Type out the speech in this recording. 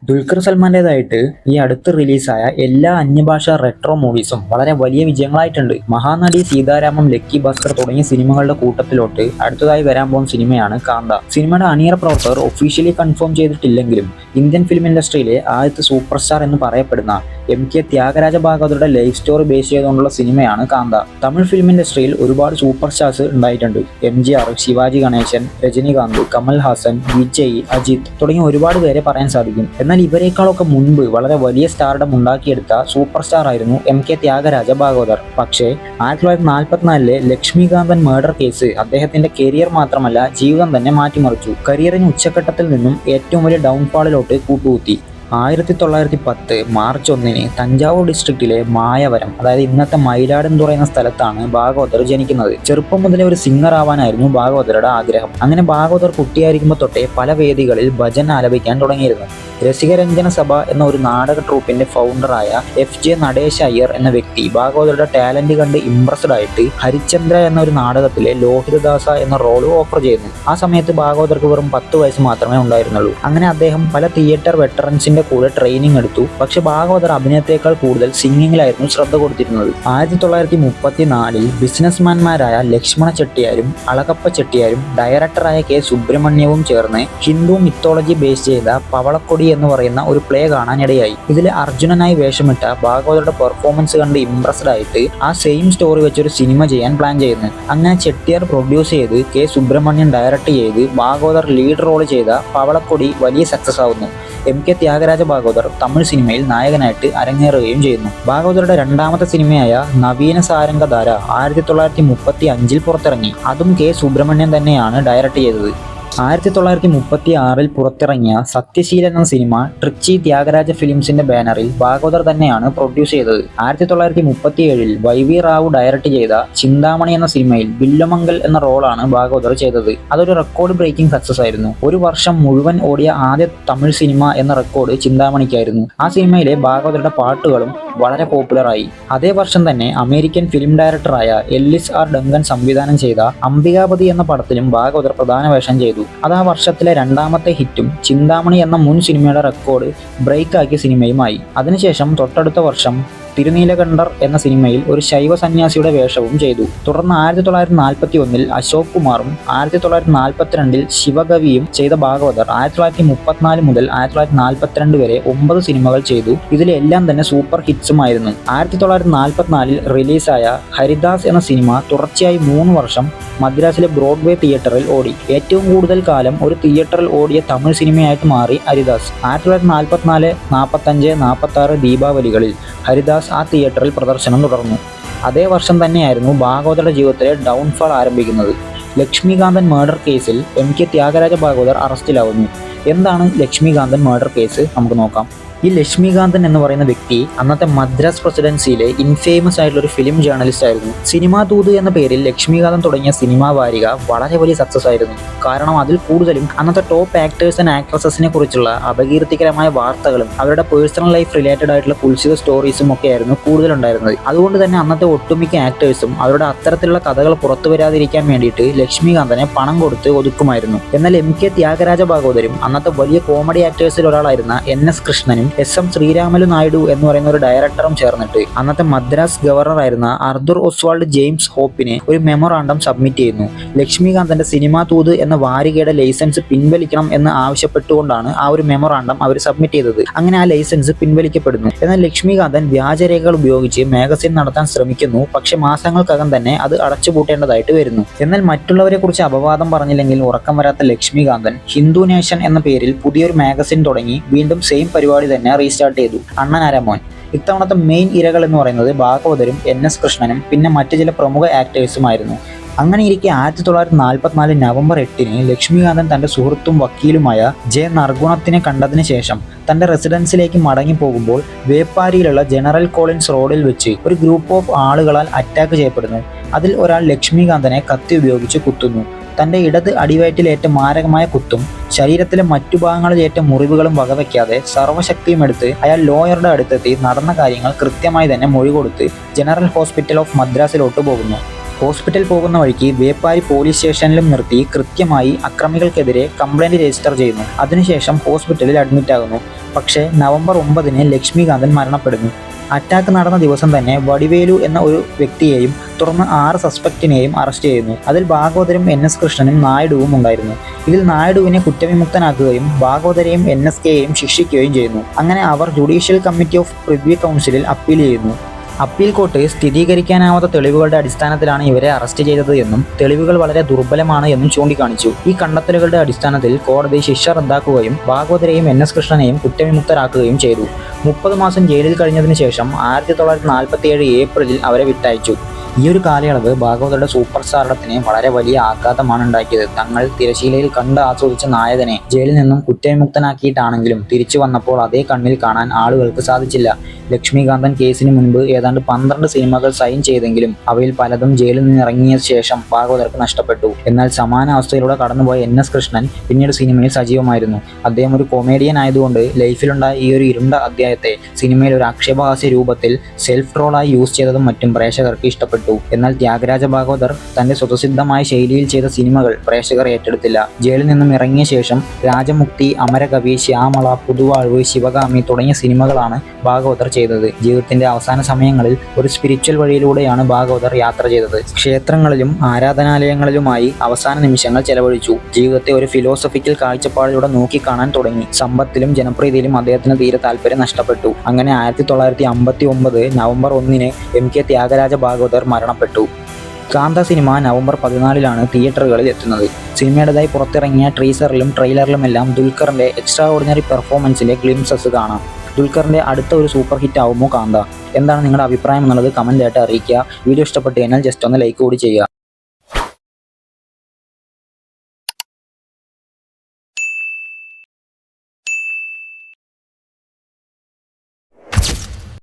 ദുൽഖർ സൽമാന്റേതായിട്ട് ഈ അടുത്ത് റിലീസായ എല്ലാ അന്യഭാഷാ റെട്രോ മൂവീസും വളരെ വലിയ വിജയങ്ങളായിട്ടുണ്ട്. മഹാനടി, സീതാരാമം, ലക്കി ഭാസ്കർ തുടങ്ങിയ സിനിമകളുടെ കൂട്ടത്തിലോട്ട് അടുത്തതായി വരാൻ പോകുന്ന സിനിമയാണ് കാന്ത. സിനിമയുടെ അണിയറ പ്രവർത്തകർ ഒഫീഷ്യലി കൺഫേം ചെയ്തിട്ടില്ലെങ്കിലും ഇന്ത്യൻ ഫിലിം ഇൻഡസ്ട്രിയിലെ ആദ്യത്തെ സൂപ്പർ സ്റ്റാർ എന്ന് പറയപ്പെടുന്ന MK ത്യാഗരാജ ഭാഗവതരുടെ ലൈഫ് സ്റ്റോറി ബേസ് ചെയ്തുകൊണ്ടുള്ള സിനിമയാണ് കാന്ത. തമിഴ് ഫിലിം ഇൻഡസ്ട്രിയിൽ ഒരുപാട് സൂപ്പർ സ്റ്റാർസ് ഉണ്ടായിട്ടുണ്ട്. MGR, ശിവാജി ഗണേശൻ, രജനികാന്ത്, കമൽ ഹാസൻ, വിജയ്, അജിത് തുടങ്ങിയ ഒരുപാട് പേരെ പറയാൻ സാധിക്കും. എന്നാൽ ഇവരെക്കാളൊക്കെ മുൻപ് വളരെ വലിയ സ്റ്റാർഡം ഉണ്ടാക്കിയെടുത്ത സൂപ്പർ സ്റ്റാർ ആയിരുന്നു MK ത്യാഗരാജ ഭാഗവതർ. പക്ഷേ 1944 ലക്ഷ്മികാന്തൻ മർഡർ കേസ് അദ്ദേഹത്തിന്റെ കരിയർ മാത്രമല്ല ജീവിതം തന്നെ മാറ്റിമറിച്ചു. കരിയറിന് ഉച്ചഘട്ടത്തിൽ നിന്നും ഏറ്റവും വലിയ ഡൗൺഫാളിലോട്ട് കൂട്ടുകുത്തി. 1910 മാർച്ച് 1 തഞ്ചാവൂർ ഡിസ്ട്രിക്റ്റിലെ മായവരം, അതായത് ഇന്നത്തെ മയിലാടുംതുറ എന്ന സ്ഥലത്താണ് ഭാഗവതർ ജനിക്കുന്നത്. ചെറുപ്പം മുതലേ ഒരു സിംഗർ ആവാനായിരുന്നു ഭാഗവതരുടെ ആഗ്രഹം. അങ്ങനെ ഭാഗവതർ കുട്ടിയായിരിക്കുമ്പോൾ തൊട്ടേ പല വേദികളിൽ ഭജൻ ആലപിക്കാൻ തുടങ്ങിയിരുന്നു. രസികരഞ്ജന സഭ എന്ന ഒരു നാടക ട്രൂപ്പിന്റെ ഫൗണ്ടറായ FJ നടേശ അയ്യർ എന്ന വ്യക്തി ഭാഗവതരുടെ ടാലന്റ് കണ്ട് ഇംപ്രസ്ഡ് ആയിട്ട് ഹരിചന്ദ്ര എന്ന ഒരു നാടകത്തിലെ ലോഹിതദാസ എന്ന റോൾ ഓഫർ ചെയ്യുന്നു. ആ സമയത്ത് ഭാഗവതർക്ക് വെറും 10 വയസ്സ് മാത്രമേ ഉണ്ടായിരുന്നുള്ളൂ. അങ്ങനെ അദ്ദേഹം പല തിയേറ്റർ വെറ്ററൻസിന്റെ കൂടെ ട്രെയിനിങ് എടുത്തു. പക്ഷെ ഭാഗവതർ അഭിനയത്തെക്കാൾ കൂടുതൽ സിംഗിങ്ങിലായിരുന്നു ശ്രദ്ധ കൊടുത്തിരുന്നത്. 1934 ബിസിനസ്മാൻമാരായ ലക്ഷ്മണ ചെട്ടിയാരും അളകപ്പ ചെട്ടിയാരും ഡയറക്ടറായ K. സുബ്രഹ്മണ്യവും ചേർന്ന് ഹിന്ദു മിത്തോളജി ബേസ് ചെയ്ത പവളക്കൊടി എന്ന് പറയുന്ന ഒരു പ്ലേ കാണാനിടയായി. ഇതിൽ അർജുനനായി വേഷമിട്ട ഭാഗവതരുടെ പെർഫോമൻസ് കണ്ട് ഇംപ്രസ്ഡ് ആയിട്ട് ആ സെയിം സ്റ്റോറി വെച്ചൊരു സിനിമ ചെയ്യാൻ പ്ലാൻ ചെയ്യുന്നു. അങ്ങനെ ചെട്ടിയാർ പ്രൊഡ്യൂസ് ചെയ്ത് K. സുബ്രഹ്മണ്യൻ ഡയറക്ട് ചെയ്ത് ഭാഗവതർ ലീഡ് റോൾ ചെയ്ത പവളക്കൊടി വലിയ സക്സസ് ആവുന്നു. MK ത്യാഗരാജ ഭാഗവതർ തമിഴ് സിനിമയിൽ നായകനായിട്ട് അരങ്ങേറുകയും ചെയ്യുന്നു. ഭാഗവതരുടെ രണ്ടാമത്തെ സിനിമയായ നവീന സാരംഗധാര 1935 പുറത്തിറങ്ങി. അതും K. സുബ്രഹ്മണ്യൻ തന്നെയാണ് ഡയറക്ട് ചെയ്തത്. 1936 പുറത്തിറങ്ങിയ സത്യശീലൻ എന്ന സിനിമ ട്രിച്ചി ത്യാഗരാജ ഫിലിംസിന്റെ ബാനറിൽ ഭാഗവതർ തന്നെയാണ് പ്രൊഡ്യൂസ് ചെയ്തത്. 1937 YV റാവു ഡയറക്ട് ചെയ്ത ചിന്താമണി എന്ന സിനിമയിൽ ബില്ലമംഗൽ എന്ന റോളാണ് ഭാഗവതർ ചെയ്തത്. അതൊരു റെക്കോർഡ് ബ്രേക്കിംഗ് സക്സസ് ആയിരുന്നു. ഒരു വർഷം മുഴുവൻ ഓടിയ ആദ്യ തമിഴ് സിനിമ എന്ന റെക്കോർഡ് ചിന്താമണിക്കായിരുന്നു. ആ സിനിമയിലെ ഭാഗവതരുടെ പാട്ടുകളും വളരെ പോപ്പുലറായി. അതേ വർഷം തന്നെ അമേരിക്കൻ ഫിലിം ഡയറക്ടറായ എല്ലിസ് R. ഡങ്കൻ സംവിധാനം ചെയ്ത അംബികാപതി എന്ന പടത്തിലും ഭാഗവതർ പ്രധാന വേഷം ചെയ്തു. അത് ആ വർഷത്തിലെ രണ്ടാമത്തെ ഹിറ്റും ചിന്താമണി എന്ന മുൻ സിനിമയുടെ റെക്കോർഡ് ബ്രേക്ക് ആക്കിയ സിനിമയുമായി. അതിനുശേഷം തൊട്ടടുത്ത വർഷം തിരുനീലകണ്ഠർ എന്ന സിനിമയിൽ ഒരു ശൈവ സന്യാസിയുടെ വേഷവും ചെയ്തു. തുടർന്ന് 1941 അശോക് കുമാറും 1942 ശിവകവിയും ചെയ്ത ഭാഗവതർ 1934 മുതൽ 1942 വരെ 9 സിനിമകൾ ചെയ്തു. ഇതിലെല്ലാം തന്നെ സൂപ്പർ ഹിറ്റ്സുമായിരുന്നു. 1944 റിലീസായ ഹരിദാസ് എന്ന സിനിമ തുടർച്ചയായി 3 വർഷം മദ്രാസിലെ ബ്രോഡ്വേ തിയേറ്ററിൽ ഓടി. ഏറ്റവും കൂടുതൽ കാലം ഒരു തിയേറ്ററിൽ ഓടിയ തമിഴ് സിനിമയായിട്ട് മാറി ഹരിദാസ്. 1944, 45, 46 ദീപാവലികളിൽ ഹരിദാസ് ആ തിയേറ്ററിൽ പ്രദർശനം തുടർന്നു. അതേ വർഷം തന്നെയായിരുന്നു ഭാഗവതരുടെ ജീവിതത്തിലെ ഡൗൺഫാൾ ആരംഭിക്കുന്നത്. ലക്ഷ്മികാന്തൻ മർഡർ കേസിൽ MK ത്യാഗരാജ ഭാഗവതർ അറസ്റ്റിലാവുന്നു. എന്താണ് ലക്ഷ്മികാന്തൻ മർഡർ കേസ്? നമുക്ക് നോക്കാം. ഈ ലക്ഷ്മികാന്തൻ എന്ന് പറയുന്ന വ്യക്തി അന്നത്തെ മദ്രാസ് പ്രസിഡൻസിയിലെ ഇൻഫേമസ് ആയിട്ടുള്ള ഒരു ഫിലിം ജേർണലിസ്റ്റ് ആയിരുന്നു. സിനിമാ ദൂത് എന്ന പേരിൽ ലക്ഷ്മികാന്തൻ തുടങ്ങിയ സിനിമാ വാരിക വളരെ വലിയ സക്സസ് ആയിരുന്നു. കാരണം അതിൽ കൂടുതലും അന്നത്തെ ടോപ്പ് ആക്ടേഴ്സ് ആൻഡ് ആക്ട്രസസിനെ കുറിച്ചുള്ള അപകീർത്തികരമായ വാർത്തകളും അവരുടെ പേഴ്സണൽ ലൈഫ് റിലേറ്റഡ് ആയിട്ടുള്ള കുൽസിത സ്റ്റോറീസും ഒക്കെ ആയിരുന്നു കൂടുതലുണ്ടായിരുന്നത്. അതുകൊണ്ട് തന്നെ അന്നത്തെ ഒട്ടുമിക്ക ആക്ടേഴ്സും അവരുടെ അത്തരത്തിലുള്ള കഥകൾ പുറത്തു വരാതിരിക്കാൻ വേണ്ടിയിട്ട് ലക്ഷ്മികാന്തനെ പണം കൊടുത്ത് ഒതുക്കുമായിരുന്നു. എന്നാൽ MK ത്യാഗരാജ ഭാഗവതരും അന്നത്തെ വലിയ കോമഡി ആക്ടേഴ്സിൽ ഒരാളായിരുന്ന NS കൃഷ്ണനും SM ശ്രീരാമലു നായിഡു എന്ന് പറയുന്ന ഒരു ഡയറക്ടറും ചേർന്നിട്ട് അന്നത്തെ മദ്രാസ് ഗവർണർ ആയിരുന്ന അർദുർ ഒസ്വാൾഡ് ജെയിംസ് ഹോപ്പിന് ഒരു മെമ്മോറാണ്ടം സബ്മിറ്റ് ചെയ്യുന്നു. ലക്ഷ്മികാന്തന്റെ സിനിമാ തൂത് എന്ന വാരികയുടെ ലൈസൻസ് പിൻവലിക്കണം എന്ന് ആവശ്യപ്പെട്ടുകൊണ്ടാണ് ആ ഒരു മെമ്മോറാണ്ടം അവർ സബ്മിറ്റ് ചെയ്തത്. അങ്ങനെ ആ ലൈസൻസ് പിൻവലിക്കപ്പെടുന്നു. എന്നാൽ ലക്ഷ്മികാന്തൻ വ്യാജരേഖകൾ ഉപയോഗിച്ച് മാഗസിൻ നടത്താൻ ശ്രമിക്കുന്നു. പക്ഷെ മാസങ്ങൾക്കകം തന്നെ അത് അടച്ചുപൂട്ടേണ്ടതായിട്ട് വരുന്നു. എന്നാൽ മറ്റുള്ളവരെ കുറിച്ച് അപവാദം പറഞ്ഞില്ലെങ്കിൽ ഉറക്കം വരാത്ത ലക്ഷ്മികാന്തൻ ഹിന്ദു നേഷൻ എന്ന പേരിൽ പുതിയൊരു മാഗസിൻ തുടങ്ങി വീണ്ടും സെയിം പരിപാടി തന്നെ റീസ്റ്റാർട്ട് ചെയ്തു. അണ്ണനാരാമോൻ. ഇത്തവണത്തെ മെയിൻ ഇരകൾ എന്ന് പറയുന്നത് ഭാഗവതരും NS കൃഷ്ണനും പിന്നെ മറ്റു ചില പ്രമുഖ ആക്ടേഴ്സുമായിരുന്നു. അങ്ങനെ ഇരിക്കെ 1944 നവംബർ 8 ലക്ഷ്മികാന്തൻ തന്റെ സുഹൃത്തും വക്കീലുമായ J. നർഗുണത്തിനെ കണ്ടതിന് ശേഷം തന്റെ റെസിഡൻസിലേക്ക് മടങ്ങി പോകുമ്പോൾ വേപ്പാരിയിലുള്ള ജനറൽ കോളിൻസ് റോഡിൽ വെച്ച് ഒരു ഗ്രൂപ്പ് ഓഫ് ആളുകളാൽ അറ്റാക്ക് ചെയ്യപ്പെടുന്നു. അതിൽ ഒരാൾ ലക്ഷ്മികാന്തനെ കത്തി ഉപയോഗിച്ച് കുത്തുന്നു. തന്റെ ഇടത് അടിവയറ്റിലേറ്റ മാരകമായ കുത്തും ശരീരത്തിലെ മറ്റു ഭാഗങ്ങളിലേറ്റ മുറിവുകളും വകവയ്ക്കാതെ സർവ്വശക്തിയും എടുത്ത് അയാൾ ലോയറുടെ അടുത്തെത്തി നടന്ന കാര്യങ്ങൾ കൃത്യമായി തന്നെ മൊഴി കൊടുത്ത് ജനറൽ ഹോസ്പിറ്റൽ ഓഫ് മദ്രാസിലോട്ട് പോകുന്നു. ഹോസ്പിറ്റൽ പോകുന്ന വഴിക്ക് വേപ്പാരി പോലീസ് സ്റ്റേഷനിലും നിർത്തി കൃത്യമായി അക്രമികൾക്കെതിരെ കംപ്ലൈന്റ് രജിസ്റ്റർ ചെയ്യുന്നു. അതിനുശേഷം ഹോസ്പിറ്റലിൽ അഡ്മിറ്റ് ആകുന്നു. പക്ഷേ നവംബർ 9 ലക്ഷ്മികാന്തൻ മരണപ്പെടുന്നു. അറ്റാക്ക് നടന്ന ദിവസം തന്നെ വടിവേലു എന്ന ഒരു വ്യക്തിയെയും തുടർന്ന് 6 സസ്പെക്റ്റിനെയും അറസ്റ്റ് ചെയ്യുന്നു. അതിൽ ഭാഗവതരും NS കൃഷ്ണനും നായിഡുവും ഉണ്ടായിരുന്നു. ഇതിൽ നായിഡുവിനെ കുറ്റവിമുക്തനാക്കുകയും ഭാഗവതരെയും NSKയെയും ശിക്ഷിക്കുകയും ചെയ്യുന്നു. അങ്ങനെ അവർ ജുഡീഷ്യൽ കമ്മിറ്റി ഓഫ് പ്രിവ്യൂ കൗൺസിലിൽ അപ്പീൽ ചെയ്യുന്നു. അപ്പീൽ കോർട്ട് സ്ഥിരീകരിക്കാനാവാത്ത തെളിവുകളുടെ അടിസ്ഥാനത്തിലാണ് ഇവരെ അറസ്റ്റ് ചെയ്തത് എന്നും തെളിവുകൾ വളരെ ദുർബലമാണ് എന്നും ചൂണ്ടിക്കാണിച്ചു. ഈ കണ്ടെത്തലുകളുടെ അടിസ്ഥാനത്തിൽ കോടതി ശിക്ഷ റദ്ദാക്കുകയും ഭാഗവതരെയും NS കൃഷ്ണനെയും കുറ്റവിമുക്തരാക്കുകയും ചെയ്തു. 30 മാസം ജയിലിൽ കഴിഞ്ഞതിന് ശേഷം 1947 ഏപ്രിലിൽ അവരെ വിട്ടയച്ചു. ഈ ഒരു കാലയളവ് ഭാഗവതരുടെ സൂപ്പർ സ്റ്റാർഡത്തിന് വളരെ വലിയ ആഘാതമാണ് ഉണ്ടാക്കിയത്. തങ്ങൾ തിരശീലയിൽ കണ്ട് ആസ്വദിച്ച നായകനെ ജയിലിൽ നിന്നും കുറ്റവിമുക്തനാക്കിയിട്ടാണെങ്കിലും തിരിച്ചു വന്നപ്പോൾ അതേ കണ്ണിൽ കാണാൻ ആളുകൾക്ക് സാധിച്ചില്ല. ലക്ഷ്മികാന്തൻ കേസിന് മുൻപ് ഏതാണ്ട് 12 സിനിമകൾ സൈൻ ചെയ്തെങ്കിലും അവയിൽ പലതും ജയിലിൽ നിന്ന് ഇറങ്ങിയ ശേഷം ഭാഗവതർക്ക് നഷ്ടപ്പെട്ടു. എന്നാൽ സമാന അവസ്ഥയിലൂടെ കടന്നുപോയ NS കൃഷ്ണൻ പിന്നീട് സിനിമയിൽ സജീവമായിരുന്നു. അദ്ദേഹം ഒരു കൊമേഡിയൻ ആയതുകൊണ്ട് ലൈഫിലുണ്ടായ ഈ ഒരു ഇരുണ്ട അധ്യായത്തെ സിനിമയിൽ ഒരു ആക്ഷേപഹാസ്യ രൂപത്തിൽ സെൽഫ് ട്രോളായി യൂസ് ചെയ്തതും മറ്റും പ്രേക്ഷകർക്ക് ഇഷ്ടപ്പെട്ടു. എന്നാൽ ത്യാഗരാജ ഭാഗവതർ തന്റെ സ്വതസിദ്ധമായ ശൈലിയിൽ ചെയ്ത സിനിമകൾ പ്രേക്ഷകർ ഏറ്റെടുത്തില്ല. ജയിലിൽ നിന്നും ഇറങ്ങിയ ശേഷം രാജമുക്തി, അമരകവി, ശ്യാമള, പുതുവാഴ്വ്, ശിവകാമി തുടങ്ങിയ സിനിമകളാണ് ഭാഗവതർ ചെയ്തത്. ജീവിതത്തിന്റെ അവസാന സമയങ്ങളിൽ ഒരു സ്പിരിച്വൽ വഴിയിലൂടെയാണ് ഭാഗവതർ യാത്ര ചെയ്തത്. ക്ഷേത്രങ്ങളിലും ആരാധനാലയങ്ങളിലുമായി അവസാന നിമിഷങ്ങൾ ചെലവഴിച്ചു. ജീവിതത്തെ ഒരു ഫിലോസഫിക്കൽ കാഴ്ചപ്പാടിലൂടെ നോക്കിക്കാണാൻ തുടങ്ങി. സമ്പത്തിലും ജനപ്രീതിയിലും അദ്ദേഹത്തിന് തീരെ താല്പര്യം നഷ്ടപ്പെട്ടു. അങ്ങനെ 1959 നവംബർ 1 MK ത്യാഗരാജ ഭാഗവതർ മരണപ്പെട്ടു. കാന്ത സിനിമ നവംബർ 14 തിയേറ്ററുകളിൽ എത്തുന്നത്. സിനിമയുടേതായി പുറത്തിറങ്ങിയ ട്രീസറിലും ട്രെയിലറിലുമെല്ലാം ദുൽഖറിന്റെ എക്സ്ട്രാ ഓർഡിനറി പെർഫോമൻസിലെ ഗ്ലിംസസ് കാണാം. ദുൽഖറിന്റെ അടുത്ത ഒരു സൂപ്പർ ഹിറ്റ് ആവുമോ കാന്ത? എന്താണ് നിങ്ങളുടെ അഭിപ്രായം എന്നുള്ളത് കമന്റ് ആയിട്ട് അറിയിക്കുക. വീഡിയോ ഇഷ്ടപ്പെട്ടു കഴിഞ്ഞാൽ ജസ്റ്റ് ഒന്ന് ലൈക്ക് കൂടി ചെയ്യുക.